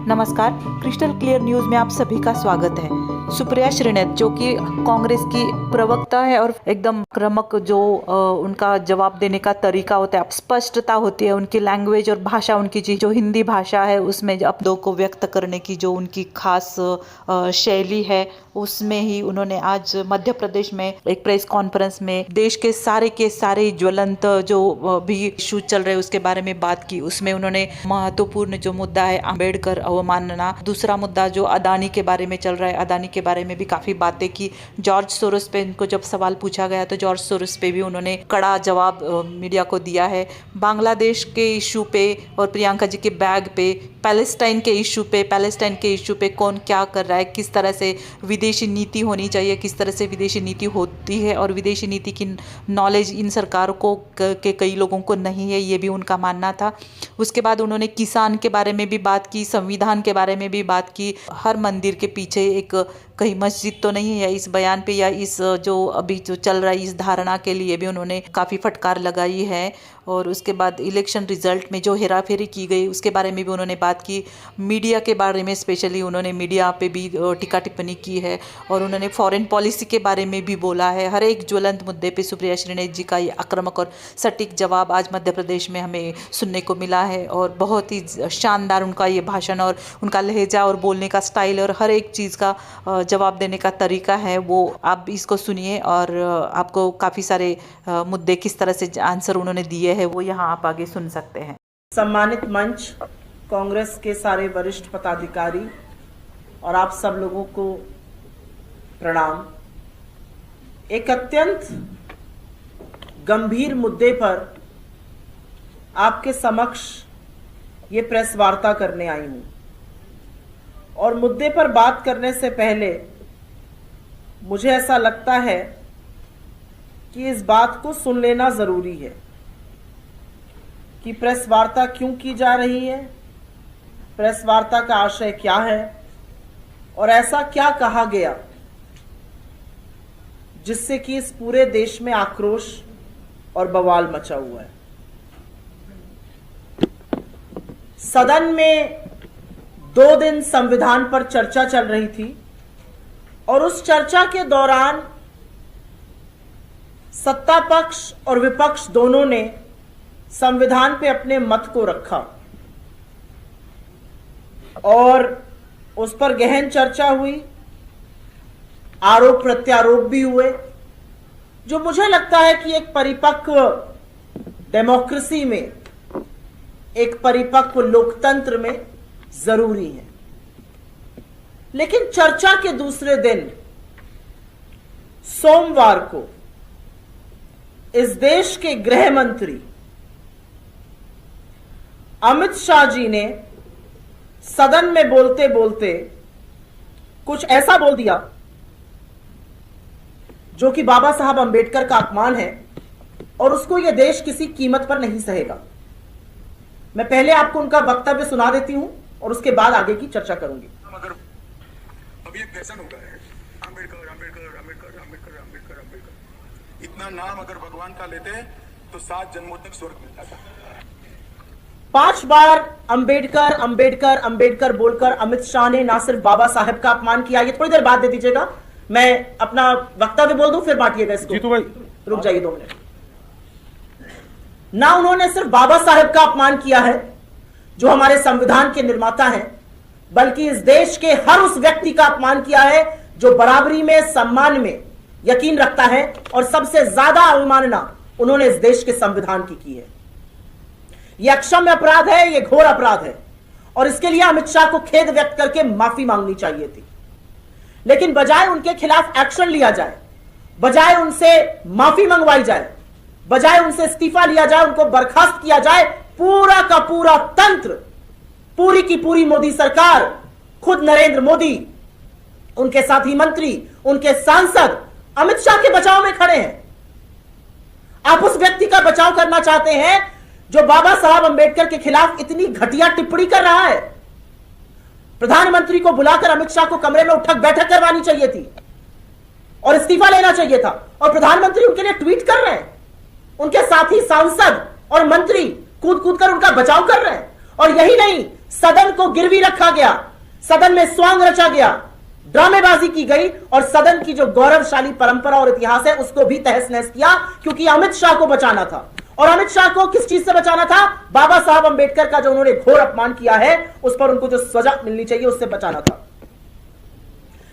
नमस्कार, crystal clear news में आप सभी का स्वागत है। सुप्रिया श्रीनाथ जो कि कांग्रेस की प्रवक्ता है और एकदम आक्रामक जो उनका जवाब देने का तरीका होता है, स्पष्टता होती है उनकी लैंग्वेज और भाषा, उनकी जो हिंदी भाषा है उसमें अपनों को व्यक्त करने की जो उनकी खास शैली है, उसमें ही उन्होंने आज मध्य प्रदेश में एक प्रेस कॉन्फ्रेंस में देश के सारे ज्वलंत जो भी इशू चल रहे उसके बारे में बात की। उसमें उन्होंने महत्वपूर्ण जो मुद्दा है अंबेडकर अवमानना, दूसरा मुद्दा जो अदानी के बारे में चल रहा है, अदानी के बारे में भी काफी बातें की। जॉर्ज सोरोस पे इनको जब सवाल पूछा गया तो जॉर्ज सोरोस पे भी उन्होंने कड़ा जवाब मीडिया को दिया है। बांग्लादेश के इशू पे और प्रियंका जी के बैग पे, पैलेस्टाइन के इशू पे कौन क्या कर रहा है, किस तरह से विदेशी नीति होनी चाहिए, किस तरह से विदेशी नीति होती है और विदेशी नीति की नॉलेज इन सरकार को के कई लोगों को नहीं है, ये भी उनका मानना था। उसके बाद उन्होंने किसान के बारे में भी बात की, संविधान के बारे में भी बात की। हर मंदिर के पीछे एक कहीं मस्जिद तो नहीं है, इस बयान पे या इस जो अभी जो चल रहा है इस धारणा के लिए भी उन्होंने काफ़ी फटकार लगाई है। और उसके बाद इलेक्शन रिजल्ट में जो हेराफेरी की गई उसके बारे में भी उन्होंने बात की। मीडिया के बारे में स्पेशली उन्होंने मीडिया पे भी टीका टिप्पणी की है और उन्होंने फॉरेन पॉलिसी के बारे में भी बोला है। हर एक ज्वलंत मुद्दे पे सुप्रिया श्रीनाथ जी का ये आक्रामक और सटीक जवाब आज मध्य प्रदेश में हमें सुनने को मिला है और बहुत ही शानदार उनका ये भाषण और उनका लहजा और बोलने का स्टाइल और हर एक चीज़ का जवाब देने का तरीका है, वो आप इसको सुनिए और आपको काफ़ी सारे मुद्दे किस तरह से आंसर उन्होंने दिए हैं वो यहाँ आप आगे सुन सकते हैं। सम्मानित मंच, कांग्रेस के सारे वरिष्ठ पदाधिकारी और आप सब लोगों को प्रणाम। एक अत्यंत गंभीर मुद्दे पर आपके समक्ष ये प्रेस वार्ता करने आई हूं और मुद्दे पर बात करने से पहले मुझे ऐसा लगता है कि इस बात को सुन लेना जरूरी है कि प्रेस वार्ता क्यों की जा रही है, प्रेस वार्ता का आशय क्या है और ऐसा क्या कहा गया जिससे कि इस पूरे देश में आक्रोश और बवाल मचा हुआ है। सदन में 2 दिन संविधान पर चर्चा चल रही थी और उस चर्चा के दौरान सत्ता पक्ष और विपक्ष दोनों ने संविधान पे अपने मत को रखा और उस पर गहन चर्चा हुई, आरोप प्रत्यारोप भी हुए, जो मुझे लगता है कि एक परिपक्व डेमोक्रेसी में, एक परिपक्व लोकतंत्र में जरूरी है। लेकिन चर्चा के दूसरे दिन सोमवार को इस देश के गृह मंत्री अमित शाह जी ने सदन में बोलते बोलते कुछ ऐसा बोल दिया जो कि बाबा साहब अंबेडकर का अपमान है और उसको यह देश किसी कीमत पर नहीं सहेगा। मैं पहले आपको उनका वक्तव्य सुना देती हूं और उसके बाद आगे की चर्चा करूंगी। अगर अभी एक फैशन हो गया है अंबेडकर अंबेडकर अंबेडकर अंबेडकर अंबेडकर अंबेडकर, इतना नाम अगर भगवान का लेते हैं तो 7 जन्मों तक स्वर्ग मिल जाता है। 5 बार अंबेडकर अंबेडकर अंबेडकर बोलकर अमित शाह ने ना सिर्फ बाबा साहब का अपमान किया, ये थोड़ी देर बाद दे दीजिएगा, मैं अपना वक्तव्य बोल दूं फिर बांटिएगा इसको। जीतू भाई रुक जाइए 2 मिनट। ना उन्होंने सिर्फ बाबा साहब का अपमान किया है जो हमारे संविधान के निर्माता हैं, बल्कि इस देश के हर उस व्यक्ति का अपमान किया है जो बराबरी में, सम्मान में यकीन रखता है और सबसे ज्यादा अवमानना उन्होंने इस देश के संविधान की है। यह अक्षम्य अपराध है, यह घोर अपराध है और इसके लिए अमित शाह को खेद व्यक्त करके माफी मांगनी चाहिए थी। लेकिन बजाय उनके खिलाफ एक्शन लिया जाए, बजाय उनसे माफी मंगवाई जाए, बजाय उनसे इस्तीफा लिया जाए, उनको बर्खास्त किया जाए, पूरा का पूरा तंत्र, पूरी की पूरी मोदी सरकार, खुद नरेंद्र मोदी, उनके साथी मंत्री, उनके सांसद अमित शाह के बचाव में खड़े हैं। आप उस व्यक्ति का बचाव करना चाहते हैं जो बाबा साहब अंबेडकर के खिलाफ इतनी घटिया टिप्पणी कर रहा है। प्रधानमंत्री को बुलाकर अमित शाह को कमरे में उठक बैठक करवानी चाहिए थी और इस्तीफा लेना चाहिए था और प्रधानमंत्री उनके लिए ट्वीट कर रहे हैं। उनके साथी सांसद और मंत्री कूद कूद कर उनका बचाव कर रहे हैं। और यही नहीं, सदन को गिरवी रखा गया, सदन में स्वांग रचा गया, ड्रामेबाजी की गई और सदन की जो गौरवशाली परंपरा और इतिहास है उसको भी तहस नहस किया, क्योंकि अमित शाह को बचाना था। और अमित शाह को किस चीज से बचाना था? बाबा साहब अंबेडकर का जो उन्होंने घोर अपमान किया है उस पर उनको जो सजा मिलनी चाहिए उससे बचाना था।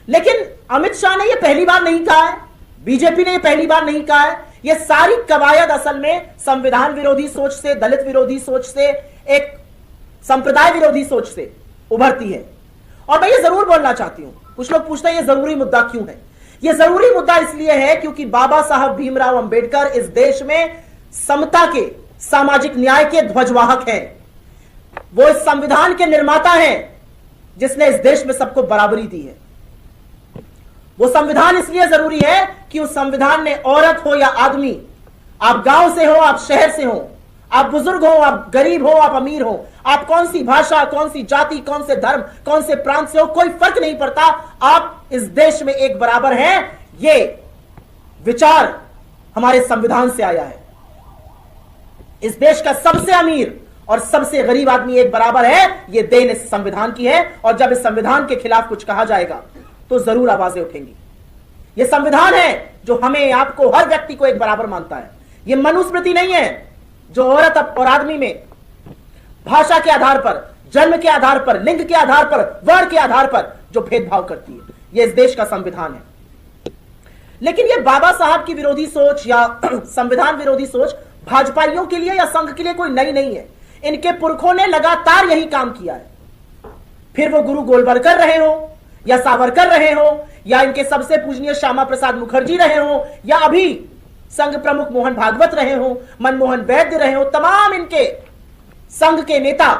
लेकिन अमित शाह ने यह पहली बार नहीं कहा है, बीजेपी ने यह पहली बार नहीं कहा है। यह सारी कवायद असल में संविधान विरोधी सोच से, दलित विरोधी सोच से, एक संप्रदाय विरोधी सोच से उभरती है। और मैं ये जरूर बोलना चाहती हूं, कुछ लोग पूछते हैं ये जरूरी मुद्दा क्यों है? यह जरूरी मुद्दा इसलिए है क्योंकि बाबा साहब भीमराव अंबेडकर इस देश में समता के, सामाजिक न्याय के ध्वजवाहक हैं। वो इस संविधान के निर्माता हैं जिसने इस देश में सबको बराबरी दी है। वो संविधान इसलिए जरूरी है कि उस संविधान ने औरत हो या आदमी, आप गांव से हो, आप शहर से हो, आप बुजुर्ग हो, आप गरीब हो, आप अमीर हो, आप कौन सी भाषा, कौन सी जाति, कौन से धर्म, कौन से प्रांत से हो, कोई फर्क नहीं पड़ता, आप इस देश में एक बराबर हैं। ये विचार हमारे संविधान से आया है। इस देश का सबसे अमीर और सबसे गरीब आदमी एक बराबर है, यह देन इस संविधान की है। और जब इस संविधान के खिलाफ कुछ कहा जाएगा तो जरूर आवाजें उठेंगी। यह संविधान है जो हमें, आपको, हर व्यक्ति को एक बराबर मानता है। यह मनुस्मृति नहीं है जो औरत और आदमी में भाषा के आधार पर, जन्म के आधार पर, लिंग के आधार पर, वर्ण के आधार पर जो भेदभाव करती है। यह इस देश का संविधान है। लेकिन यह बाबा साहब की विरोधी सोच या संविधान विरोधी सोच भाजपाइयों के लिए या संघ के लिए कोई नई नहीं है। इनके पुरखों ने लगातार यही काम किया है। फिर वो गुरु गोलवलकर रहे हो या सावरकर रहे हो या इनके सबसे पूजनीय श्यामा प्रसाद मुखर्जी रहे हो या अभी संघ प्रमुख मोहन भागवत रहे हो, मनमोहन वैद्य रहे हो, तमाम इनके संघ के नेता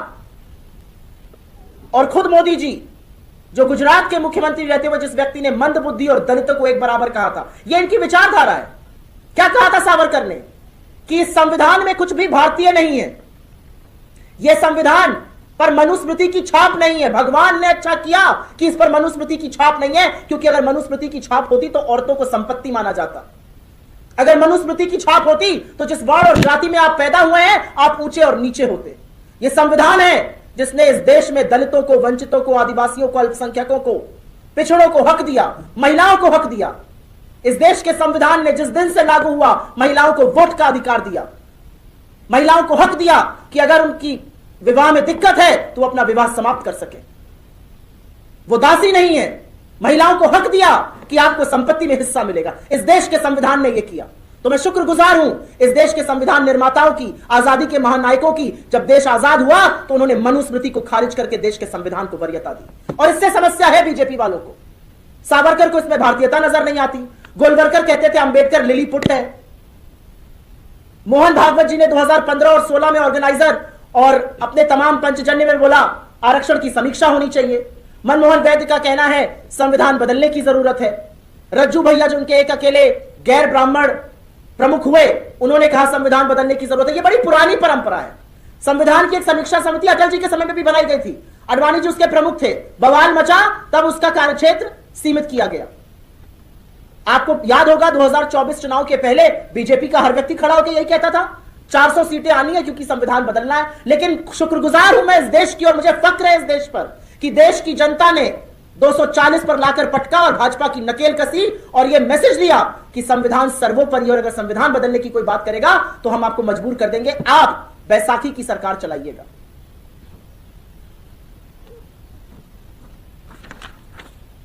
और खुद मोदी जी जो गुजरात के मुख्यमंत्री रहते हुए जिस व्यक्ति ने मंदबुद्धि और दलितों को एक बराबर कहा था, यह इनकी विचारधारा है। क्या कहा था सावरकर ने? कि इस संविधान में कुछ भी भारतीय नहीं है, यह संविधान पर मनुस्मृति की छाप नहीं है। भगवान ने अच्छा किया कि इस पर मनुस्मृति की छाप नहीं है, क्योंकि अगर मनुस्मृति की छाप होती तो औरतों को संपत्ति माना जाता। अगर मनुस्मृति की छाप होती तो जिस वर्ण और जाति में आप पैदा हुए हैं आप ऊंचे और नीचे होते। यह संविधान है जिसने इस देश में दलितों को, वंचितों को, आदिवासियों को, अल्पसंख्यकों को, पिछड़ों को हक दिया, महिलाओं को हक दिया। इस देश के संविधान ने जिस दिन से लागू हुआ महिलाओं को वोट का अधिकार दिया, महिलाओं को हक दिया कि अगर उनकी विवाह में दिक्कत है तो अपना विवाह समाप्त कर सके। वो दासी नहीं है। महिलाओं को हक दिया कि आपको संपत्ति में हिस्सा मिलेगा। इस देश के संविधान ने यह किया। तो मैं शुक्रगुजार हूं इस देश के संविधान निर्माताओं की, आजादी के महानायकों की। जब देश आजाद हुआ तो उन्होंने मनुस्मृति को खारिज करके देश के संविधान को वरीयता दी। और इससे समस्या है बीजेपी वालों को। सावरकर को इसमें भारतीयता नजर नहीं आती। गोलवलकर कहते थे अंबेडकर लिलीपुट है। मोहन भागवत जी ने 2015 और 16 में ऑर्गेनाइजर और अपने तमाम पंचजन्य में बोला आरक्षण की समीक्षा होनी चाहिए। मनमोहन वैद्य का कहना है संविधान बदलने की जरूरत है। रज्जू भैया जो उनके एक अकेले गैर ब्राह्मण प्रमुख हुए, उन्होंने कहा संविधान बदलने की जरूरत है। यह बड़ी पुरानी परंपरा है। संविधान की एक समीक्षा समिति अटल जी के समय में भी बनाई गई थी। अडवाणी जी उसके प्रमुख थे। बवाल मचा, तब उसका कार्यक्षेत्र सीमित किया गया। आपको याद होगा 2024 चुनाव के पहले बीजेपी का हर व्यक्ति खड़ा होकर यही कहता था 400 सीटें आनी है क्योंकि संविधान बदलना है। लेकिन शुक्रगुजार हूं मैं इस देश की और मुझे फक्र है इस देश पर कि देश की जनता ने 240 पर लाकर पटका और भाजपा की नकेल कसी और यह मैसेज दिया कि संविधान सर्वोपरि और अगर संविधान बदलने की कोई बात करेगा तो हम आपको मजबूर कर देंगे, आप बैसाखी की सरकार चलाइएगा।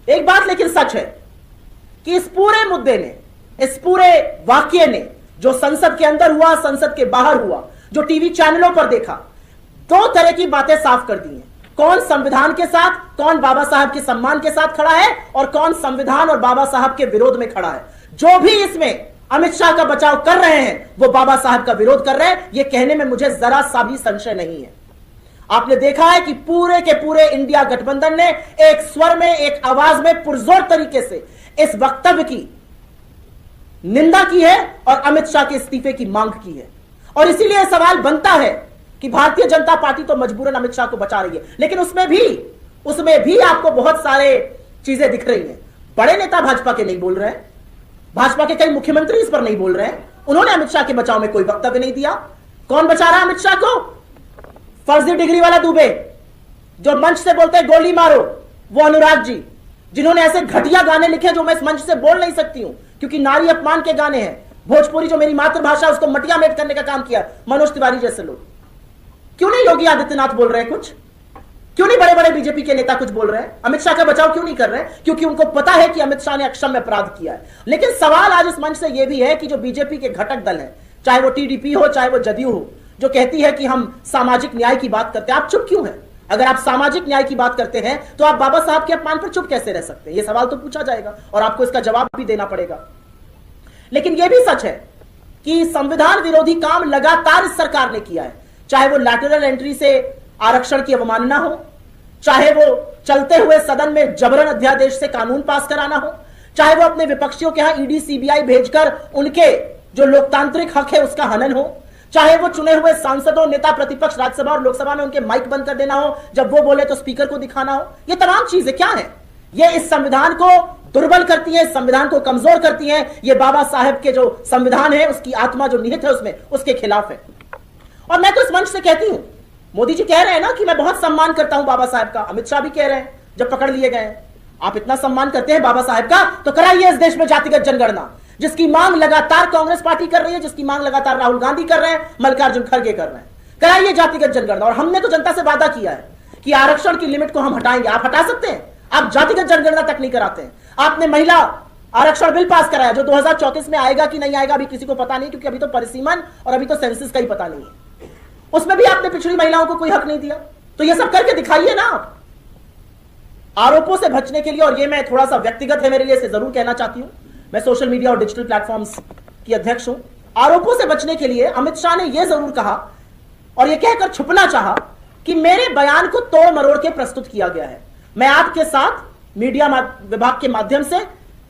एक बात लेकिन सच है कि इस पूरे मुद्दे ने, इस पूरे वाक्य ने जो संसद के अंदर हुआ, संसद के बाहर हुआ, जो टीवी चैनलों पर देखा, दो तरह की बातें साफ कर दी हैं। कौन संविधान के साथ, कौन बाबा साहब के सम्मान के साथ खड़ा है और कौन संविधान और बाबा साहब के विरोध में खड़ा है। जो भी इसमें अमित शाह का बचाव कर रहे हैं वो बाबा साहब का विरोध कर रहे हैं। यह कहने में मुझे जरा सा भी संशय नहीं है। आपने देखा है कि पूरे के पूरे इंडिया गठबंधन ने एक स्वर में, एक आवाज में पुरजोर तरीके से इस वक्तव्य की निंदा की है और अमित शाह के इस्तीफे की मांग की है। और इसीलिए सवाल बनता है कि भारतीय जनता पार्टी तो मजबूरन अमित शाह को बचा रही है, लेकिन उसमें भी आपको बहुत सारे चीजें दिख रही हैं। बड़े नेता भाजपा के नहीं बोल रहे हैं, भाजपा के कई मुख्यमंत्री इस पर नहीं बोल रहे हैं। उन्होंने अमित शाह के बचाव में कोई वक्तव्य नहीं दिया। कौन बचा रहा है अमित शाह को? फर्जी डिग्री वाला दुबे, जो मंच से बोलते हैं गोली मारो, वो अनुराग जी, जिन्होंने ऐसे घटिया गाने लिखे जो मैं इस मंच से बोल नहीं सकती हूं क्योंकि नारी अपमान के गाने हैं, भोजपुरी जो मेरी मातृभाषा उसको मटिया मेट करने का काम किया, मनोज तिवारी जैसे लोग। क्यों नहीं योगी आदित्यनाथ बोल रहे हैं कुछ? क्यों नहीं बड़े बड़े बीजेपी के नेता कुछ बोल रहे हैं? अमित शाह का बचाव क्यों नहीं कर रहे हैं? क्योंकि उनको पता है कि अमित शाह ने अक्षम्य अपराध किया है। लेकिन सवाल आज इस मंच से यह भी है कि जो बीजेपी के घटक दल है, चाहे वो टीडीपी हो चाहे वो जदयू हो, जो कहती है कि हम सामाजिक न्याय की बात करते हैं, आप चुप क्यों हैं? अगर आप सामाजिक न्याय की बात करते हैं तो आप बाबा साहब के अपमान पर चुप कैसे रह सकते हैं? यह सवाल तो पूछा जाएगा और आपको इसका जवाब भी देना पड़ेगा। लेकिन यह भी सच है कि संविधान विरोधी काम लगातार इस सरकार ने किया है, चाहे वो लैटरल एंट्री से आरक्षण की अवमानना हो, चाहे वो चलते हुए सदन में जबरन अध्यादेश से कानून पास कराना हो, चाहे वो अपने विपक्षियों के यहां ईडी सीबीआई भेजकर उनके जो लोकतांत्रिक हक है उसका हनन हो, चाहे वो चुने हुए सांसदों, नेता प्रतिपक्ष राज्यसभा और लोकसभा में उनके माइक बंद कर देना हो, जब वो बोले तो स्पीकर को दिखाना हो। ये तमाम चीजें क्या है? ये इस संविधान को दुर्बल करती है, इस संविधान को कमजोर करती है। ये बाबा साहेब के जो संविधान है उसकी आत्मा जो निहित है उसमें, उसके खिलाफ है। और मैं तो इस मंच से कहती हूं, मोदी जी कह रहे हैं ना कि मैं बहुत सम्मान करता हूं बाबा साहेब का, अमित शाह भी कह रहे हैं जब पकड़ लिए गए। आप इतना सम्मान करते हैं बाबा साहेब का तो कराइए इस देश में जातिगत जनगणना, जिसकी मांग लगातार कांग्रेस पार्टी कर रही है, जिसकी मांग लगातार राहुल गांधी कर रहे हैं, मल्लिकार्जुन खड़गे कर रहे हैं। कराइए जातिगत जनगणना। और हमने तो जनता से वादा किया है कि आरक्षण की लिमिट को हम हटाएंगे। आप हटा सकते हैं? आप जातिगत जनगणना तक नहीं कराते हैं। आपने महिला आरक्षण बिल पास कराया जो 2034 में आएगा कि नहीं आएगा अभी किसी को पता नहीं, क्योंकि अभी तो परिसीमन और अभी तो सेंसस का ही पता नहीं है। उसमें भी आपने पिछड़ी महिलाओं को कोई हक नहीं दिया। तो ये सब करके दिखाइए ना आप। आरोपों से बचने के लिए, और ये मैं थोड़ा सा व्यक्तिगत है मेरे लिए, से जरूर कहना चाहती हूं, मैं सोशल मीडिया और डिजिटल प्लेटफॉर्म्स की अध्यक्ष हूं। आरोपोों से बचने के लिए अमित शाह ने यह जरूर कहा और यह कहकर छुपना चाहा कि मेरे बयान को तोड़ मरोड़ के प्रस्तुत किया गया है। मैं आपके साथ मीडिया विभाग के माध्यम से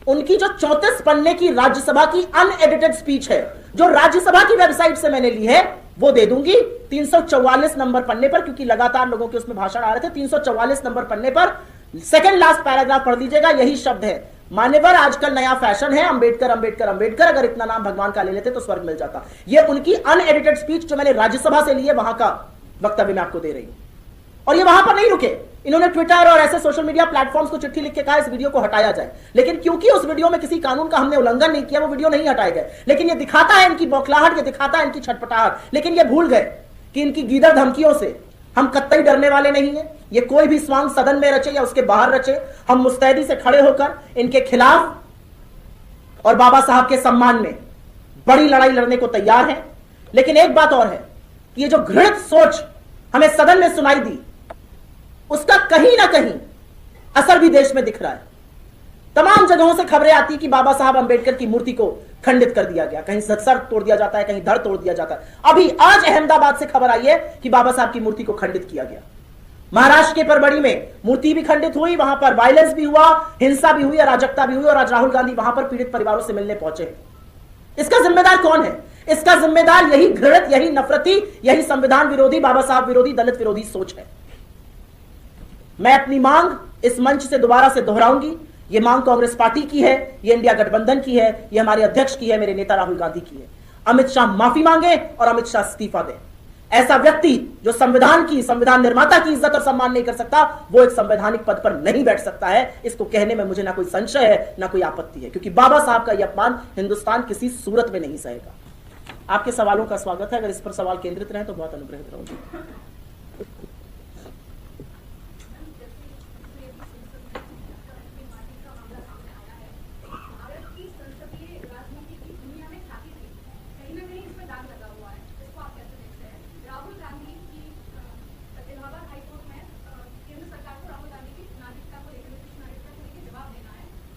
उनकी जो 34 पन्ने की राज्यसभा की अनएडिटेड स्पीच है, जो राज्यसभा की वेबसाइट से मैंने ली है, वो दे दूंगी 344 नंबर पन्ने पर, क्योंकि लगातार लोगों के उसमें भाषण आ रहे थे। 344 नंबर पन्ने पर सेकंड लास्ट पैराग्राफ पढ़ लीजिएगा, यही शब्द है, मान्यवर आजकल नया फैशन है, अंबेडकर अंबेडकर अंबेडकर, अगर इतना नाम भगवान का ले लेते तो स्वर्ग मिल जाता। ये उनकी अनएडिटेड स्पीच जो मैंने राज्यसभा से ली है, वहां का वक्तव्य मैं आपको दे रही हूं। और ये वहां पर नहीं रुके, इन्होंने ट्विटर और ऐसे सोशल मीडिया प्लेटफॉर्म्स को चिट्ठी लिख के कहा इस वीडियो को हटाया जाए, लेकिन क्योंकि उस वीडियो में किसी कानून का हमने उल्लंघन नहीं किया, वो वीडियो नहीं हटाए गए। लेकिन ये दिखाता है इनकी बौखलाहट, ये दिखाता है इनकी छटपटाहट। लेकिन ये भूल गए कि इनकी गीदड़ धमकियों से हम कतई डरने वाले नहीं है। ये कोई भी स्वांग सदन में रचे या उसके बाहर रचे, हम मुस्तैदी से खड़े होकर इनके खिलाफ और बाबा साहब के सम्मान में बड़ी लड़ाई लड़ने को तैयार हैं। लेकिन एक बात और है कि ये जो घृणित सोच हमें सदन में सुनाई दी, उसका कहीं ना कहीं असर भी देश में दिख रहा है। तमाम जगहों से खबरें आती कि बाबा साहब अंबेडकर की मूर्ति को खंडित कर दिया गया, कहीं सर तोड़ दिया जाता है, कहीं धड़ तोड़ दिया जाता है। अभी आज अहमदाबाद से खबर आई है कि बाबा साहब की मूर्ति को खंडित किया गया। महाराष्ट्र के परबड़ी में मूर्ति भी खंडित हुई, वहां पर वायलेंस भी हुआ, हिंसा भी हुई, अराजकता भी हुई, और आज राहुल गांधी वहां पर पीड़ित परिवारों से मिलने पहुंचे। इसका जिम्मेदार कौन है? इसका जिम्मेदार यही घृणित, यही नफरती, यही संविधान विरोधी, बाबा साहब विरोधी, दलित विरोधी सोच है। मैं अपनी मांग इस मंच से दोबारा से दोहराऊंगी। यह मांग कांग्रेस पार्टी की है, यह इंडिया गठबंधन की है, यह हमारे अध्यक्ष की है, मेरे नेता राहुल गांधी की है। अमित शाह माफी मांगे और अमित शाह इस्तीफा दें। ऐसा व्यक्ति जो संविधान निर्माता की इज्जत और सम्मान नहीं कर सकता, वो एक संवैधानिक पद पर नहीं बैठ सकता है। इसको कहने में मुझे ना कोई संशय है ना कोई आपत्ति है, क्योंकि बाबा साहब का यह अपमान हिंदुस्तान किसी सूरत में नहीं सहेगा। आपके सवालों का स्वागत है, अगर इस पर सवाल केंद्रित रहे तो बहुत अनुग्रहित रहूंगी।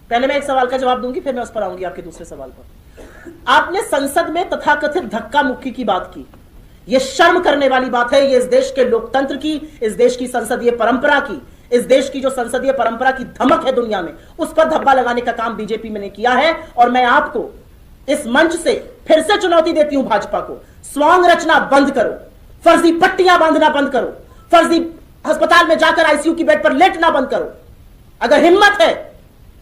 पहले मैं एक सवाल का जवाब दूंगी, फिर मैं उस पर आऊंगी आपके दूसरे सवाल पर। आपने संसद में तथाकथित धक्का मुक्की की बात की। यह शर्म करने वाली बात है। यह इस देश के लोकतंत्र की, इस देश की संसदीय परंपरा की, इस देश की जो संसदीय परंपरा की धमक है दुनिया में, उस पर धब्बा लगाने का काम बीजेपी ने किया है। और मैं आपको इस मंच से फिर से चुनौती देती हूं भाजपा को, स्वांग रचना बंद करो, फर्जी पट्टियां बांधना बंद करो, फर्जी अस्पताल में जाकर आईसीयू की बेड पर लेटना बंद करो। अगर हिम्मत है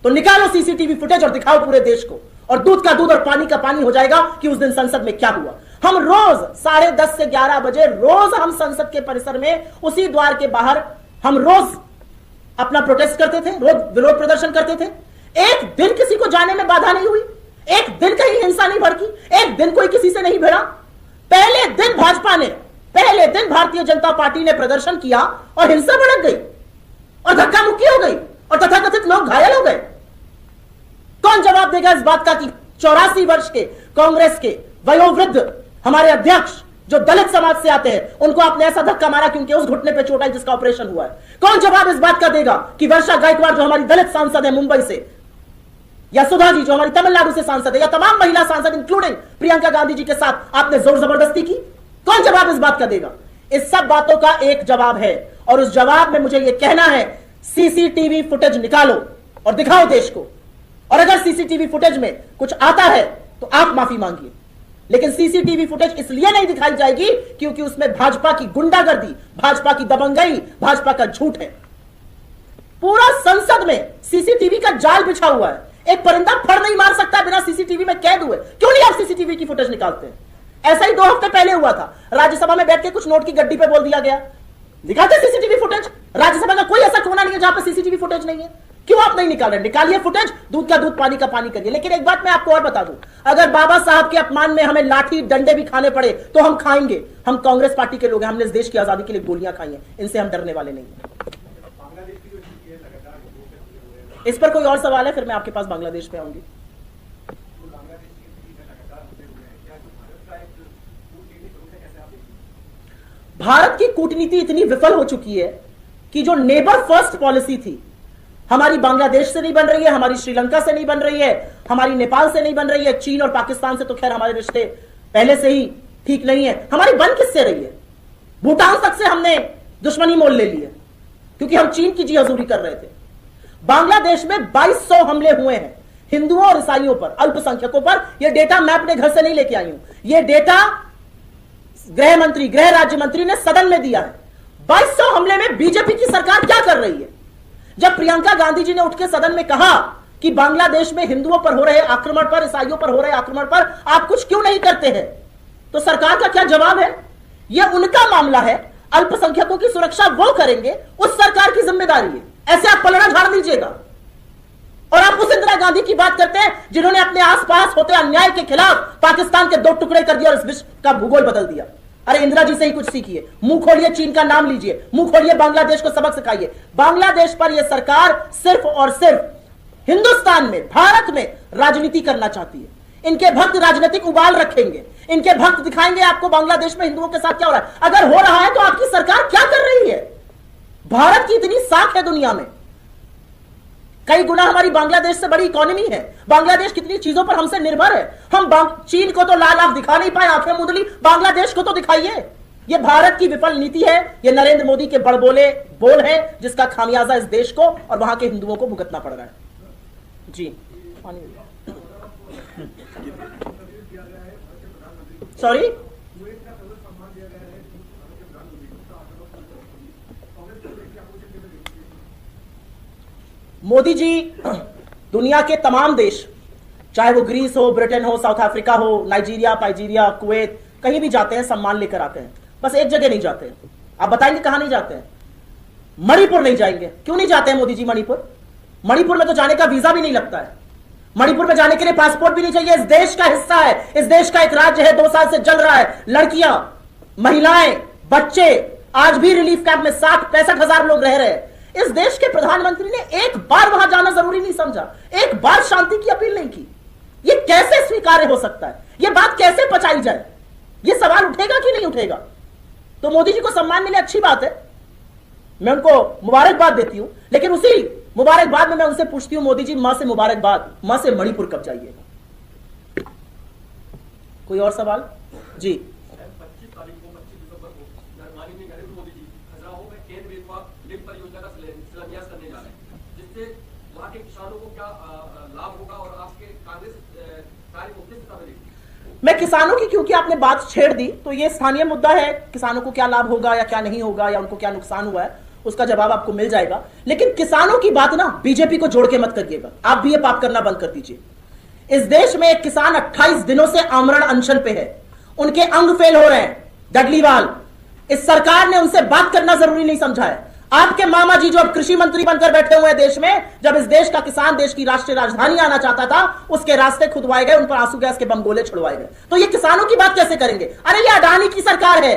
तो निकालो सीसीटीवी फुटेज और दिखाओ पूरे देश को, और दूध का दूध और पानी का पानी हो जाएगा कि उस दिन संसद में क्या हुआ। हम रोज 10:30 से 11 बजे रोज हम संसद के परिसर में उसी द्वार के बाहर हम रोज अपना प्रोटेस्ट करते थे, रोज विरोध प्रदर्शन करते थे। एक दिन किसी को जाने में बाधा नहीं हुई, एक दिन कहीं हिंसा नहीं भड़की, एक दिन कोई किसी से नहीं भिड़ा। पहले दिन भाजपा ने, पहले दिन भारतीय जनता पार्टी ने प्रदर्शन किया और हिंसा भड़क गई और धक्का मुक्की हो गई और तथाकथित लोग घायल हो गए। कौन जवाब देगा इस बात का कि 84 वर्ष के कांग्रेस के वयोवृद्ध हमारे अध्यक्ष जो दलित समाज से आते हैं, उनको आपने ऐसा धक्का मारा क्योंकि उस घुटने पे चोट आई जिसका ऑपरेशन हुआ है। कौन जवाब इस बात का देगा कि वर्षा गायकवाड़ जो हमारी दलित सांसद है मुंबई से, या सुधा जी जो हमारी तमिलनाडु से सांसद है, या तमाम महिला सांसद इंक्लूडिंग प्रियंका गांधी जी के साथ आपने जोर जबरदस्ती की? कौन जवाब इस बात का देगा? इस सब बातों का एक जवाब है और उस जवाब में मुझे यह कहना है, सीसीटीवी फुटेज निकालो और दिखाओ देश को। और अगर सीसीटीवी फुटेज में कुछ आता है तो आप माफी मांगिए, लेकिन सीसीटीवी फुटेज इसलिए नहीं दिखाई जाएगी क्योंकि उसमें भाजपा की गुंडागर्दी, भाजपा की दबंगई, भाजपा का झूठ है। पूरा संसद में सीसीटीवी का जाल बिछा हुआ है। एक परिंदा फड़ नहीं मार सकता बिना सीसीटीवी में कैद हुए। क्यों नहीं आप सीसीटीवी की फुटेज निकालते हैं? ऐसा ही 2 हफ्ते पहले हुआ था, राज्यसभा में बैठ के कुछ नोट की गड्डी पे बोल दिया गया, दिखाते सीसीटीवी फुटेज। राज्यसभा का कोई ऐसा कोना नहीं है जहां पर सीसीटीवी फुटेज नहीं है। क्यों आप नहीं निकाल रहे? निकालिए फुटेज, दूध का दूध पानी का पानी करिए। लेकिन एक बात मैं आपको और बता दूं, अगर बाबा साहब के अपमान में हमें लाठी डंडे भी खाने पड़े तो हम खाएंगे। हम कांग्रेस पार्टी के लोग हैं, हमने इस देश की आजादी के लिए गोलियां खाई हैं, इनसे हम डरने वाले नहीं हैं। इस पर कोई और सवाल है? फिर मैं आपके पास बांग्लादेश पे आऊंगी। भारत की कूटनीति इतनी विफल हो चुकी है कि जो नेबर फर्स्ट पॉलिसी थी, हमारी बांग्लादेश से नहीं बन रही है, हमारी श्रीलंका से नहीं बन रही है, हमारी नेपाल से नहीं बन रही है, चीन और पाकिस्तान से तो खैर हमारे रिश्ते पहले से ही ठीक नहीं है। हमारी बन किससे रही है? भूटान तक से हमने दुश्मनी मोल ले ली है क्योंकि हम चीन की जी हजूरी कर रहे थे। बांग्लादेश में 2200 हमले हुए हैं हिंदुओं और ईसाइयों पर, अल्पसंख्यकों पर। यह डेटा मैं अपने घर से नहीं लेके आई हूं, यह डेटा गृह मंत्री, गृह राज्य मंत्री ने सदन में दिया है। 2200 हमले में बीजेपी की सरकार क्या कर रही है? जब प्रियंका गांधी जी ने उठ के सदन में कहा कि बांग्लादेश में हिंदुओं पर हो रहे आक्रमण पर, ईसाइयों पर हो रहे आक्रमण पर आप कुछ क्यों नहीं करते हैं, तो सरकार का क्या जवाब है? यह उनका मामला है, अल्पसंख्यकों की सुरक्षा वो करेंगे, उस सरकार की जिम्मेदारी है। ऐसे आप पलड़ा झाड़ दीजिएगा। और आप उस इंदिरा गांधी की बात करते हैं जिन्होंने अपने आसपास होते अन्याय के खिलाफ पाकिस्तान के 2 टुकड़े कर दिया और इस विश्व का भूगोल बदल दिया। अरे इंदिरा जी से ही कुछ सीखिए, मुंह खोलिए, चीन का नाम लीजिए, मुंह खोलिए, बांग्लादेश को सबक सिखाइए। बांग्लादेश पर यह सरकार सिर्फ और सिर्फ हिंदुस्तान में, भारत में राजनीति करना चाहती है। इनके भक्त राजनीतिक उबाल रखेंगे, इनके भक्त दिखाएंगे आपको बांग्लादेश में हिंदुओं के साथ क्या हो रहा है। अगर हो रहा है तो आपकी सरकार क्या कर रही है? भारत की इतनी साख है दुनिया में, कई गुना हमारी बांग्लादेश से बड़ी इकोनॉमी है। बांग्लादेश कितनी चीजों पर हमसे निर्भर है। हम चीन को तो लाल आंख दिखा नहीं पाए, आंखें मूंद ली, बांग्लादेश को तो दिखाइए। यह भारत की विफल नीति है, यह नरेंद्र मोदी के बड़बोले बोल है जिसका खामियाजा इस देश को और वहां के हिंदुओं को भुगतना पड़ रहा है। जी सॉरी, मोदी जी दुनिया के तमाम देश, चाहे वो ग्रीस हो, ब्रिटेन हो, साउथ अफ्रीका हो, नाइजीरिया, पाइजीरिया, कुवैत, कहीं भी जाते हैं सम्मान लेकर आते हैं। बस एक जगह नहीं जाते हैं। आप बताएंगे कहां नहीं जाते हैं? मणिपुर नहीं जाएंगे। क्यों नहीं जाते हैं मोदी जी मणिपुर? मणिपुर में तो जाने का वीजा भी नहीं लगता है। मणिपुर में जाने के लिए पासपोर्ट भी नहीं चाहिए। इस देश का हिस्सा है, इस देश का एक राज्य है, 2 साल से जल रहा है। लड़कियां, महिलाएं, बच्चे आज भी रिलीफ कैंप में 60-65 हजार लोग रह रहे हैं। इस देश के प्रधानमंत्री ने एक बार वहां जाना जरूरी नहीं समझा, एक बार शांति की अपील नहीं की। यह कैसे स्वीकार्य हो सकता है? यह बात कैसे पचाई जाए? यह सवाल उठेगा कि नहीं उठेगा? तो मोदी जी को सम्मान मिले, अच्छी बात है, मैं उनको मुबारकबाद देती हूं। लेकिन उसी मुबारकबाद में मैं उनसे पूछती हूं, मोदी जी मां से मुबारकबाद, मां से मणिपुर कब जाइएगा? कोई और सवाल? जी 25 तारीख को 25 दिसंबर को माननीय नरेंद्र मोदी जी खजुराहो में केंद्र लिफ्ट परियोजना का शिलान्यास करने जा रहे हैं, जिससे वहां के किसानों को क्या लाभ होगा और आपके कांग्रेस कार्य को किस दिशा में देखती है? मैं किसानों की, क्योंकि आपने बात छेड़ दी, तो यह स्थानीय मुद्दा है, किसानों को क्या लाभ होगा या क्या नहीं होगा या उनको क्या नुकसान हुआ है, उसका जवाब आपको मिल जाएगा। लेकिन किसानों की बात ना बीजेपी को जोड़ के मत करिएगा, आप भी ये पाप करना बंद कर दीजिए। इस देश में एक किसान 28 दिनों से आमरण अनशन पे है, उनके अंग फेल हो रहे हैं, डडलीवाल। इस सरकार ने उनसे बात करना जरूरी नहीं समझा है। आपके मामा जी जो अब कृषि मंत्री बनकर बैठे हुए हैं देश में, जब इस देश का किसान देश की राष्ट्रीय राजधानी आना चाहता था, उसके रास्ते खुदवाए गए, उन पर आंसू गैस के बम गोले छुड़वाए गए। तो ये किसानों की बात कैसे करेंगे? अरे ये अडानी की सरकार है,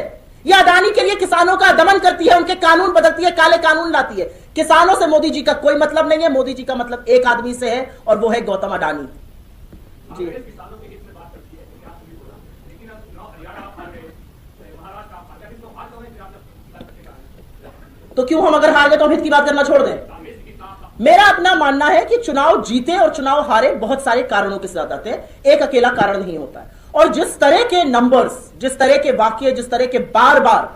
ये अडानी के लिए किसानों का दमन करती है, उनके कानून बदलती है, काले कानून लाती है। किसानों से मोदी जी का कोई मतलब नहीं है। मोदी जी का मतलब एक आदमी से है और वो है गौतम अडानी जी। किसानों के हित में बात करती है, क्या आपने बोला, लेकिन अब चुनाव हरियाणा आप हार गए, महाराष्ट्र आप हार गए, तो हार गए, फिर आपने तो क्यों हम अगर हार गए तो हम हित की बात करना छोड़ दें? मेरा अपना मानना है कि चुनाव जीते और चुनाव हारे बहुत सारे कारणों के साथ आते हैं, एक अकेला कारण नहीं होता है। और जिस तरह के नंबर्स, जिस तरह के वाक्य, जिस तरह के बार बार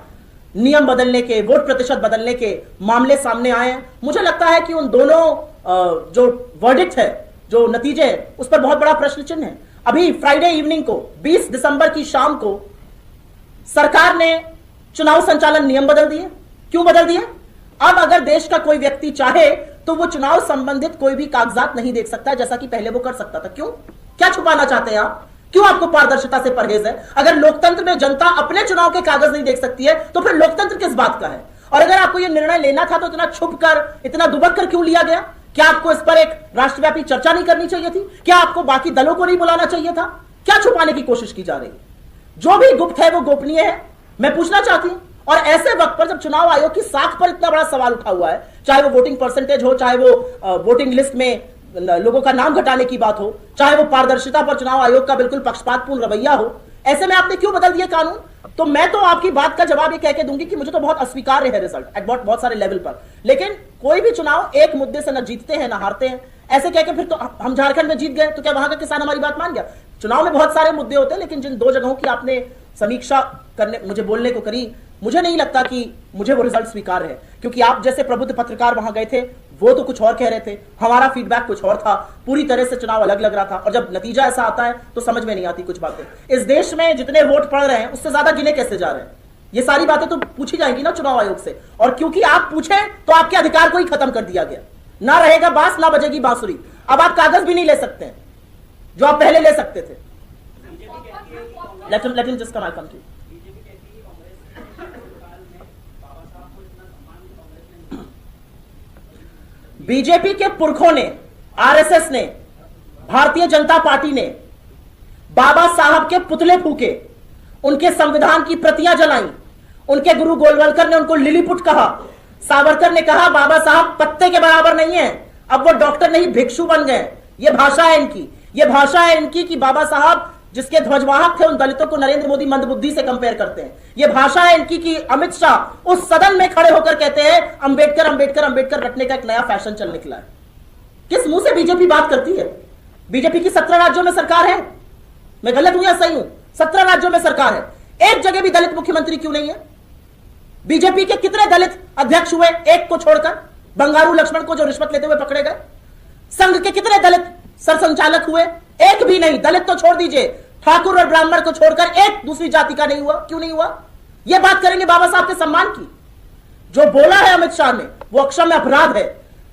नियम बदलने के, वोट प्रतिशत बदलने के मामले सामने आए हैं, मुझे लगता है कि उन दोनों जो वर्डिक्ट है, जो नतीजे हैं, उस पर बहुत बड़ा प्रश्न चिन्ह है। अभी फ्राइडे इवनिंग को 20 दिसंबर की शाम को सरकार ने चुनाव संचालन नियम बदल दिए। क्यों बदल दिए? अब अगर देश का कोई व्यक्ति चाहे तो वो चुनाव संबंधित कोई भी कागजात नहीं देख सकता, जैसा कि पहले वो कर सकता था। क्यों? क्या छुपाना चाहते हैं आप? क्यों आपको पारदर्शिता से परहेज है? अगर लोकतंत्र में जनता अपने चुनाव के कागज नहीं देख सकती है तो फिर लोकतंत्र किस बात का है? और अगर आपको यह निर्णय लेना था तो इतना छुप कर, इतना दुबक कर क्यों लिया गया? क्या आपको इस पर एक राष्ट्रव्यापी चर्चा नहीं करनी चाहिए थी? क्या आपको बाकी दलों को नहीं बुलाना चाहिए था? क्या छुपाने की कोशिश की जा रही है? जो भी गुप्त है वो गोपनीय है, मैं पूछना चाहती हूं। और ऐसे वक्त पर जब चुनाव आयोग की साख पर इतना बड़ा सवाल उठा हुआ है, चाहे वो वोटिंग परसेंटेज हो, चाहे वो वोटिंग लिस्ट में लोगों का नाम घटाने की बात हो, चाहे वो पारदर्शिता पर चुनाव आयोग का बिल्कुल पक्षपातपूर्ण रवैया हो, ऐसे में आपने क्यों बदल दिए कानून? तो मैं तो आपकी बात का जवाब ये कह के दूंगी कि मुझे तो बहुत अस्वीकार्य है रिजल्ट एट बहुत सारे लेवल पर। लेकिन कोई भी चुनाव एक मुद्दे से न जीतते हैं न हारते हैं। ऐसे कह के फिर तो हम झारखंड में जीत गए तो क्या वहां का किसान हमारी बात मान गया? चुनाव में बहुत सारे मुद्दे होते हैं, लेकिन जिन दो जगहों की आपने समीक्षा करने मुझे बोलने को करी, मुझे नहीं लगता कि मुझे वो रिजल्ट स्वीकार्य है। क्योंकि आप जैसे प्रबुद्ध पत्रकार वहां गए थे, वो तो कुछ और कह रहे थे, हमारा फीडबैक कुछ और था, पूरी तरह से चुनाव अलग लग रहा था। और जब नतीजा ऐसा आता है तो समझ में नहीं आती कुछ बातें। इस देश में जितने वोट पड़ रहे हैं उससे ज्यादा गिने कैसे जा रहे हैं? ये सारी बातें तो पूछी जाएंगी ना चुनाव आयोग से। और क्योंकि आप पूछे तो आपके अधिकार को ही खत्म कर दिया गया। ना रहेगा बांस, ना बजेगी बांसुरी। अब आप कागज भी नहीं ले सकते हैं जो आप पहले ले सकते थे। Let him just come, I'll come to you. BJP के पुरखों ने, आरएसएस ने, भारतीय जनता पार्टी ने बाबा साहब के पुतले फूके, उनके संविधान की प्रतियां जलाई, उनके गुरु गोलवलकर ने उनको लिलीपुट कहा, सावरकर ने कहा बाबा साहब पत्ते के बराबर नहीं है, अब वो डॉक्टर नहीं भिक्षु बन गए। ये भाषा है इनकी, ये भाषा है इनकी कि बाबा साहब जिसके ध्वजवाहक थे उन दलितों को नरेंद्र मोदी मंदबुद्धि से कंपेयर करते हैं। ये भाषा है इनकी कि अमित शाह उस सदन में खड़े होकर कहते हैं अंबेडकर अंबेडकर अंबेडकर रटने का एक नया फैशन चल निकला है। किस मुंह से बीजेपी बात करती है? बीजेपी की 17 राज्यों में सरकार है। मैं गलत हूं या सही हूं? 17 राज्यों में सरकार है। एक जगह भी दलित मुख्यमंत्री क्यों नहीं है? बीजेपी के कितने दलित अध्यक्ष हुए एक को छोड़कर? बंगारू लक्ष्मण को जो रिश्वत लेते हुए पकड़े गए। संघ के कितने दलित सरसंचालक हुए? एक भी नहीं। दलित तो छोड़ दीजिए, ठाकुर और ब्राह्मण को छोड़कर एक दूसरी जाति का नहीं हुआ। क्यों नहीं हुआ? यह बात करेंगे बाबा साहब के सम्मान की। जो बोला है अमित शाह ने वो अक्षम्य अपराध है।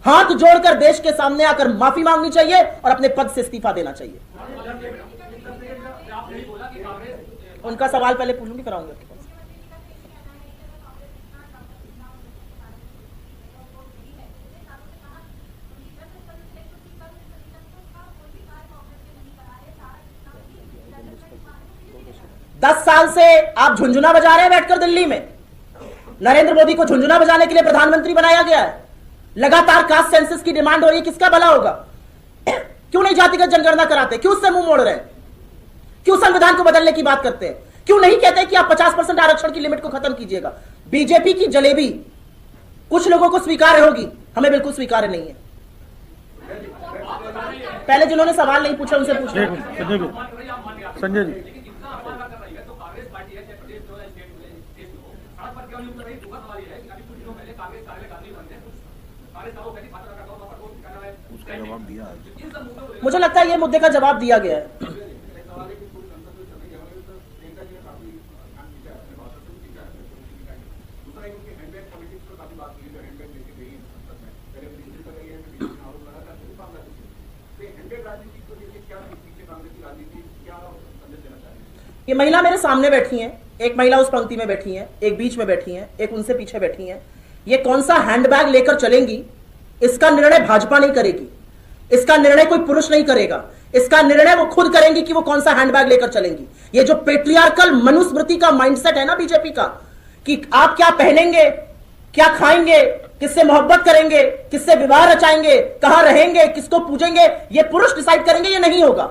हाथ जोड़कर देश के सामने आकर माफी मांगनी चाहिए और अपने पद से इस्तीफा देना चाहिए। उनका सवाल पहले पूछूंगी फिर आऊंगा। 10 साल से आप झुंझुना बजा रहे हैं बैठकर दिल्ली में। नरेंद्र मोदी को झुंझुना बजाने के लिए प्रधानमंत्री बनाया गया है। लगातार कास्ट सेंसस की डिमांड हो रही है, किसका भला होगा? क्यों नहीं जातिगत जनगणना कराते? क्यों उससे मुंह मोड़ रहे हैं? क्यों संविधान को बदलने की बात करते हैं? क्यों नहीं कहते कि आप 50% आरक्षण की लिमिट को खत्म कीजिएगा? बीजेपी की जलेबी कुछ लोगों को स्वीकार्य होगी, हमें बिल्कुल स्वीकार्य नहीं है। पहले जिन्होंने सवाल नहीं पूछा उनसे पूछिए। संजय जी, उसका जवाब दिया। मुझे लगता है ये मुद्दे का जवाब दिया गया है। ये महिला मेरे सामने बैठी हैं, एक महिला उस पंक्ति में बैठी है, एक बीच में बैठी है, एक उनसे पीछे बैठी है। ये कौन सा हैंडबैग लेकर चलेंगी, इसका निर्णय भाजपा नहीं करेगी, इसका निर्णय कोई पुरुष नहीं करेगा, इसका निर्णय वो खुद करेंगी कि वो कौन सा हैंडबैग लेकर चलेंगी। ये जो पेट्रियार्कल मनुस्मृति का माइंडसेट है ना बीजेपी का, कि आप क्या पहनेंगे, क्या खाएंगे, किससे मोहब्बत करेंगे, किससे विवाह रचाएंगे, कहां रहेंगे, किसको पूजेंगे, ये पुरुष डिसाइड करेंगे, ये नहीं होगा।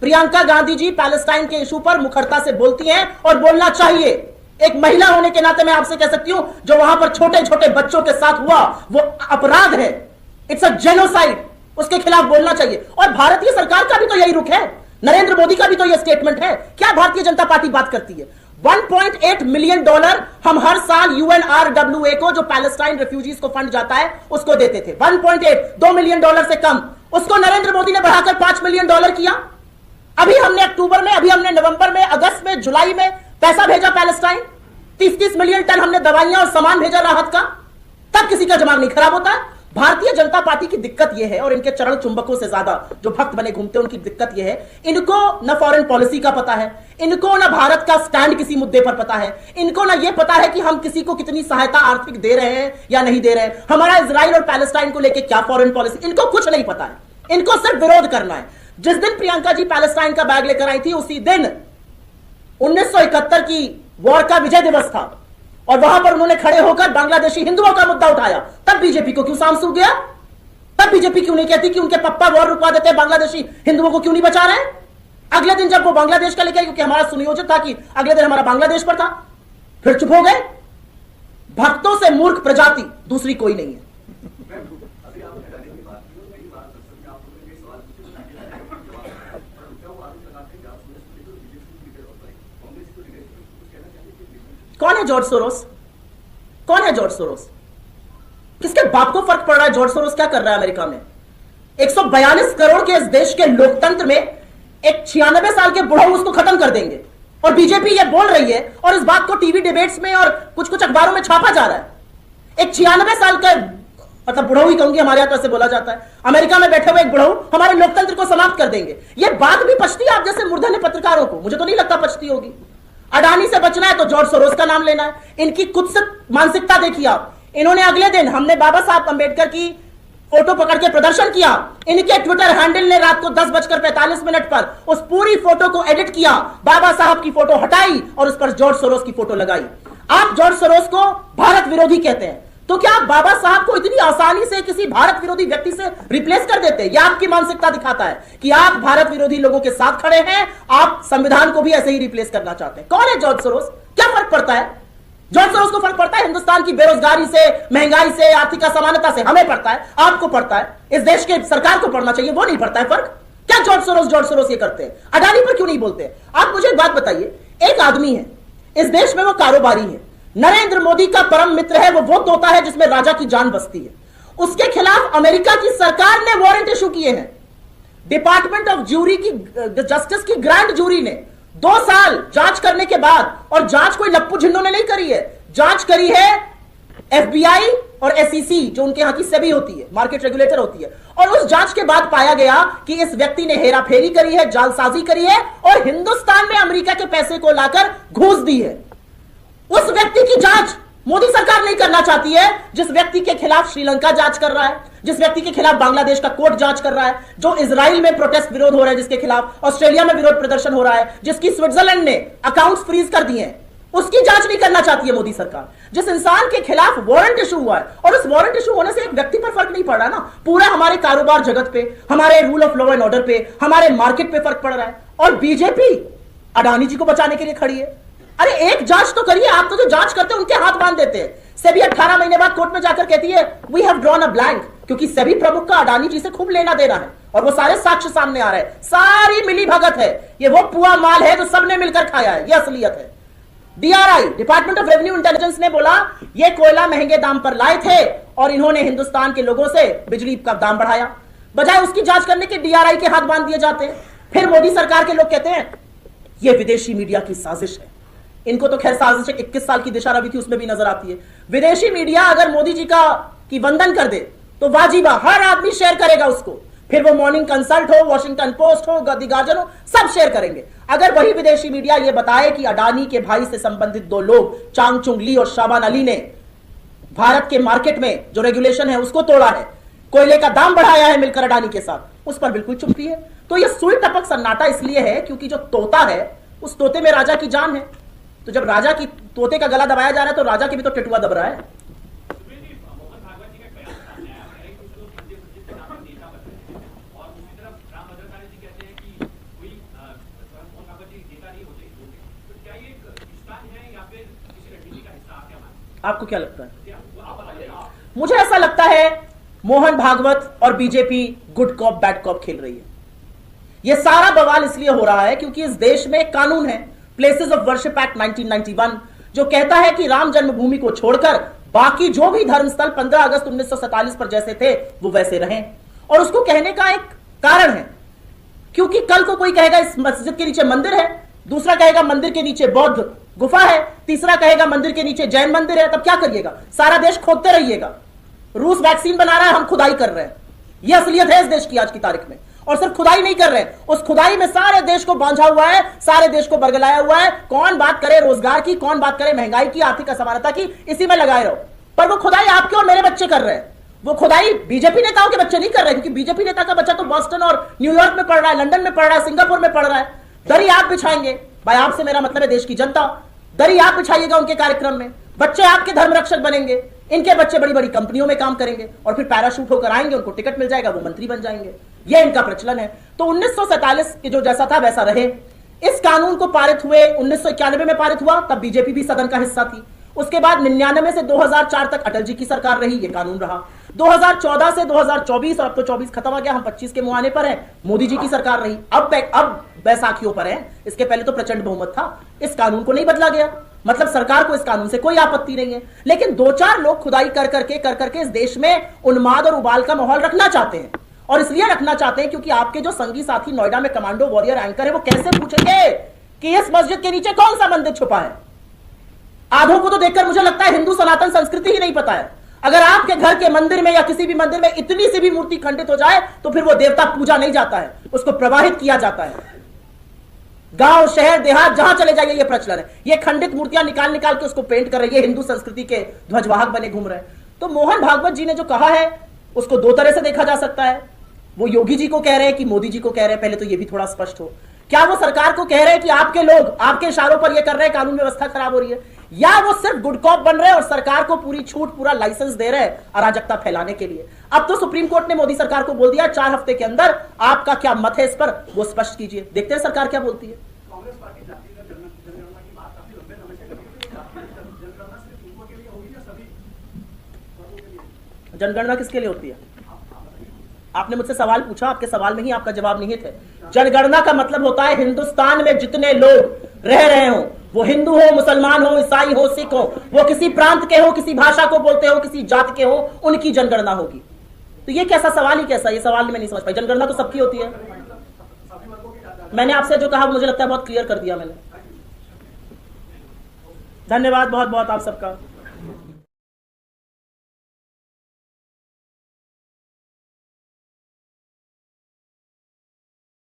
प्रियंका गांधी जी पैलेस्टाइन के इशू पर मुखरता से बोलती हैं और बोलना चाहिए। एक महिला होने के नाते मैं आपसे कह सकती हूं, जो वहां पर छोटे छोटे बच्चों के साथ हुआ वो अपराध है, इट्स अ जेनोसाइड, उसके खिलाफ बोलना चाहिए। और भारतीय सरकार का भी तो यही रुख है, नरेंद्र मोदी का भी तो यह स्टेटमेंट है। क्या भारतीय जनता पार्टी बात करती है? $1.8 मिलियन हम हर साल UNRWA को, जो पैलेस्टाइन रेफ्यूजीज को फंड जाता है, उसको देते थे। 1.8, $2 मिलियन से कम, उसको नरेंद्र मोदी ने बढ़ाकर $5 मिलियन किया। अभी हमने अक्टूबर में, अभी हमने नवंबर में, अगस्त में, जुलाई में पैसा भेजा पैलेस्टाइन। 30-30 मिलियन टन हमने दवाइयां और सामान भेजा राहत का, तब किसी का दिमाग नहीं खराब होता है। भारतीय जनता पार्टी की दिक्कत यह है, और इनके चरण चुंबकों से ज्यादा जो भक्त बने घूमते हैं उनकी दिक्कत यह है, इनको न फॉरेन पॉलिसी का पता है, इनको न भारत का स्टैंड किसी मुद्दे पर पता है, इनको न यह पता है कि हम किसी को कितनी सहायता आर्थिक दे रहे हैं या नहीं दे रहे हैं, हमारा इजराइल और पैलेस्टाइन को लेकर क्या फॉरेन पॉलिसी, इनको कुछ नहीं पता है, इनको सिर्फ विरोध करना है। जिस दिन प्रियंका जी पैलेस्टाइन का बैग लेकर आई थी, उसी दिन 1971 की वॉर का विजय दिवस था, और वहां पर उन्होंने खड़े होकर बांग्लादेशी हिंदुओं का मुद्दा उठाया। तब बीजेपी को क्यों सांस सूख गया? तब बीजेपी क्यों नहीं कहती कि उनके पप्पा वॉर रुकवा देते, बांग्लादेशी हिंदुओं को क्यों नहीं बचा रहे? अगले दिन जब वो बांग्लादेश का लेकर, क्योंकि हमारा सुनियोजित था कि अगले दिन हमारा बांग्लादेश पर था, फिर चुप हो गए। भक्तों से मूर्ख प्रजाति दूसरी कोई नहीं है। कौन है जॉर्ज सोरोस? कौन है जॉर्ज सोरोस? किसके बाप को फर्क पड़ रहा है जॉर्ज सोरोस क्या कर रहा है अमेरिका में? 142 करोड़ के इस देश के लोकतंत्र में एक 96 साल के बुढ़ऊ उसको खत्म कर देंगे, और बीजेपी ये बोल रही है, और इस बात को टीवी डिबेट्स में और कुछ कुछ अखबारों में छापा जा रहा है। एक 96 साल का, मतलब बुढ़ऊ ही कहूंगी, हमारे यहां तो ऐसे बोला जाता है, अमेरिका में बैठे हुए एक बुढ़ऊ हमारे लोकतंत्र को समाप्त कर देंगे। ये बात भी पचती है आप जैसे मूर्धन्य पत्रकारों को? मुझे तो नहीं लगता पचती होगी। अडानी से बचना है तो जॉर्ज सोरोस का नाम लेना है। इनकी कुछ मानसिकता देखिए आप। इन्होंने अगले दिन, हमने बाबा साहब अंबेडकर की फोटो पकड़ के प्रदर्शन किया, इनके ट्विटर हैंडल ने रात को 10:45 पर उस पूरी फोटो को एडिट किया, बाबा साहब की फोटो हटाई और उस पर जॉर्ज सोरोस की फोटो लगाई। आप जॉर्ज सोरोस को भारत विरोधी कहते हैं, तो क्या आप बाबा साहब को इतनी आसानी से किसी भारत विरोधी व्यक्ति से रिप्लेस कर देते हैं? यह आपकी मानसिकता दिखाता है कि आप भारत विरोधी लोगों के साथ खड़े हैं, आप संविधान को भी ऐसे ही रिप्लेस करना चाहते हैं। कौन है जॉर्ज सोरोस? क्या फर्क पड़ता है जॉर्ज सोरोस को? फर्क पड़ता है हिंदुस्तान की बेरोजगारी से, महंगाई से, आर्थिक असमानता से। हमें पड़ता है, आपको पड़ता है, इस देश के सरकार को पड़ना चाहिए, वो नहीं पड़ता है फर्क। क्या जॉर्ज सोरोस ये करते हैं? अडानी पर क्यों नहीं बोलते? आप मुझे एक बात बताइए, एक आदमी है इस देश में, वो कारोबारी है, नरेंद्र मोदी का परम मित्र है, वो तोता है जिसमें राजा की जान बसती है, उसके खिलाफ अमेरिका की सरकार ने वारंट इशू किए हैं। डिपार्टमेंट ऑफ ज्यूरी की, जस्टिस की ग्रैंड ज्यूरी ने 2 साल जांच करने के बाद, और जांच कोई लप्पू झिन्नों ने नहीं करी है, जांच करी है FBI और SEC, जो उनके यहां की सेबी होती है, मार्केट रेगुलेटर होती है, और उस जांच के बाद पाया गया कि इस व्यक्ति ने हेराफेरी करी है, जालसाजी करी है, और हिंदुस्तान में अमेरिका के पैसे को लाकर घूस दी है। उस व्यक्ति की जांच मोदी सरकार नहीं करना चाहती है, जिस व्यक्ति के खिलाफ श्रीलंका जांच कर रहा है, जिस व्यक्ति के खिलाफ बांग्लादेश का कोर्ट जांच कर रहा है, जो इजराइल में प्रोटेस्ट विरोध हो रहा है, जिसके खिलाफ ऑस्ट्रेलिया में विरोध प्रदर्शन हो रहा है, जिसकी स्विट्जरलैंड ने अकाउंट्स फ्रीज कर दिए हैं, उसकी जांच नहीं करना चाहती है मोदी सरकार। जिस इंसान के खिलाफ वारंट इशू हुआ है, और उस वारंट इशू होने से एक व्यक्ति पर फर्क नहीं पड़ रहा ना, पूरा हमारे कारोबार जगत पे, हमारे rule of law and order पे, हमारे मार्केट पे फर्क पड़ रहा है। और बीजेपी अडानी जी को बचाने के लिए खड़ी है। अरे एक जांच तो करिए, आप तो जो जांच करते हैं उनके हाथ बांध देते हैं। सेबी 18 महीने बाद कोर्ट में जाकर कहती है we have drawn a blank, क्योंकि सेबी प्रमुख का अडानी जी से खूब लेना देना है, और वो सारे साक्ष्य सामने आ रहे हैं, सारी मिली भगत है, ये वो पुआ माल है जो सबने मिलकर खाया है, ये असलियत है। DRI, department of revenue intelligence ने बोला ये कोयला महंगे दाम पर लाए थे, और इन्होंने हिंदुस्तान के लोगों से बिजली का दाम बढ़ाया। बजाय उसकी जांच करने के DRI के हाथ बांध दिए जाते हैं। फिर मोदी सरकार के लोग कहते हैं ये विदेशी मीडिया की साजिश है। इनको तो खैर साजिश 21 साल की दिशा रवि थी, उसमें भी नजर आती है। विदेशी मीडिया अगर मोदी जी की वंदन कर दे तो वाजिबा, हर आदमी शेयर करेगा उसको, फिर वो मॉर्निंग कंसल्ट हो, वॉशिंगटन पोस्ट हो, द गार्जियन हो, सब शेयर करेंगे। अगर वही विदेशी मीडिया ये बताए कि अडानी के भाई से संबंधित 2 लोग, चांग चुंग ली और शाबान अली ने भारत के मार्केट में जो रेगुलेशन है उसको तोड़ा है, कोयले का दाम बढ़ाया है मिलकर अडानी के साथ, उस पर बिल्कुल चुप रही है। तो ये सुई टपक सन्नाटा इसलिए है क्योंकि जो तोता है उस तोते में राजा की जान है। तो जब राजा की तोते का गला दबाया जा रहा है तो राजा की भी तो टेटुआ दब रहा है। आपको क्या लगता है? मुझे ऐसा लगता है मोहन भागवत और BJP good cop bad cop खेल रही है। यह सारा बवाल इसलिए हो रहा है क्योंकि इस देश में एक कानून है, प्लेसेस ऑफ वर्शिप एक्ट 1991, जो कहता है कि राम जन्मभूमि को छोड़कर बाकी जो भी धर्मस्थल 15 अगस्त 1947 पर जैसे थे वो वैसे रहें। और उसको कहने का एक कारण है, क्योंकि कल को कोई कहेगा इस मस्जिद के नीचे मंदिर है, दूसरा कहेगा मंदिर के नीचे बौद्ध गुफा है, तीसरा कहेगा मंदिर के नीचे जैन मंदिर है, तब क्या करिएगा? सारा देश खोदते रहिएगा। रूस वैक्सीन बना रहा है, हम खुदाई कर रहे हैं। यह असलियत है इस देश की आज की तारीख में। और सिर्फ खुदाई नहीं कर रहे हैं, उस खुदाई में सारे देश को बांझा हुआ है, सारे देश को बरगलाया हुआ है। कौन बात करे रोजगार की, कौन बात करे महंगाई की, आर्थिक असमानता की, इसी में लगाए रहो। पर वो खुदाई आपके और मेरे बच्चे कर रहे हैं। वो खुदाई बीजेपी नेताओं के बच्चे नहीं कर रहे, क्योंकि बीजेपी नेता का बच्चा तो बॉस्टन और न्यूयॉर्क में पढ़ रहा है, लंदन में पढ़ रहा है, सिंगापुर में पढ़ रहा है। दरी आप बिछाएंगे, भाई आपसे मेरा मतलब है देश की जनता, दरी आप बिछाइएगा उनके कार्यक्रम में, बच्चे आपके धर्म रक्षक बनेंगे, इनके बच्चे बड़ी बड़ी कंपनियों में काम करेंगे और फिर पैराशूट होकर आएंगे, उनको टिकट मिल जाएगा, वो मंत्री बन जाएंगे। यह इनका प्रचलन है। तो 1947 के जो जैसा था वैसा रहे। इस कानून को पारित हुए 1991 में पारित हुआ, तब बीजेपी भी सदन का हिस्सा थी। उसके बाद 99 से 2004 तक अटल जी की सरकार रही, यह कानून रहा। 2014 से 2024 और अब तो 24 खत्म हो गया, हम 25 के मुहाने पर हैं, मोदी जी की सरकार रही। अब बैसाखियों पर है, इसके पहले तो प्रचंड बहुमत था। इस कानून को नहीं बदला गया, मतलब सरकार को इस कानून से कोई आपत्ति नहीं है। लेकिन 2-4 लोग खुदाई कर करके इस देश में उन्माद और उबाल का माहौल रखना चाहते हैं। और इसलिए रखना चाहते हैं क्योंकि आपके जो संगी साथी नोएडा में कमांडो वॉरियर एंकर है, वो कैसे पूछेंगे कि इस मस्जिद के नीचे कौन सा मंदिर छुपा है? आधों को तो देखकर मुझे लगता है हिंदू सनातन संस्कृति ही नहीं पता है। अगर आपके घर के मंदिर में या किसी भी मंदिर में इतनी सी भी मूर्ति खंडित हो जाए तो फिर वो देवता पूजा नहीं जाता है, उसको प्रवाहित किया जाता है। गांव शहर देहात जहां चले जाइए ये प्रचलन है। ये खंडित मूर्तियां निकाल के उसको पेंट कर रही है, हिंदू संस्कृति के ध्वजवाहक बने घूम रहे हैं। तो मोहन भागवत जी ने जो कहा है उसको दो तरह से देखा जा सकता है। वो योगी जी को कह रहे हैं कि मोदी जी को कह रहे हैं, पहले तो ये भी थोड़ा स्पष्ट हो। क्या वो सरकार को कह रहे हैं कि आपके लोग आपके इशारों पर ये कर रहे हैं, कानून व्यवस्था खराब हो रही है, या वो सिर्फ गुड कॉप बन रहे हैं और सरकार को पूरी छूट पूरा लाइसेंस दे रहे हैं अराजकता फैलाने के लिए? अब तो सुप्रीम कोर्ट ने मोदी सरकार को बोल दिया 4 हफ्ते के अंदर आपका क्या मत है इस पर वो स्पष्ट कीजिए। देखते हैं सरकार क्या बोलती है। जनगणना किसके लिए होती है? आपने मुझसे सवाल पूछा, आपके सवाल में ही आपका जवाब नहीं थे। जनगणना का मतलब होता है हिंदुस्तान में जितने लोग रह रहे हो, वो हिंदू हो, मुसलमान हो, ईसाई हो, सिख हो, वो किसी प्रांत के हो, किसी भाषा को बोलते हो, किसी जात के हो, उनकी जनगणना होगी। तो ये कैसा सवाल ही कैसा, ये सवाल मैं नहीं समझ पाई। जनगणना तो सबकी होती है। मैंने आपसे जो कहा मुझे लगता है बहुत क्लियर कर दिया मैंने। धन्यवाद बहुत बहुत आप सबका।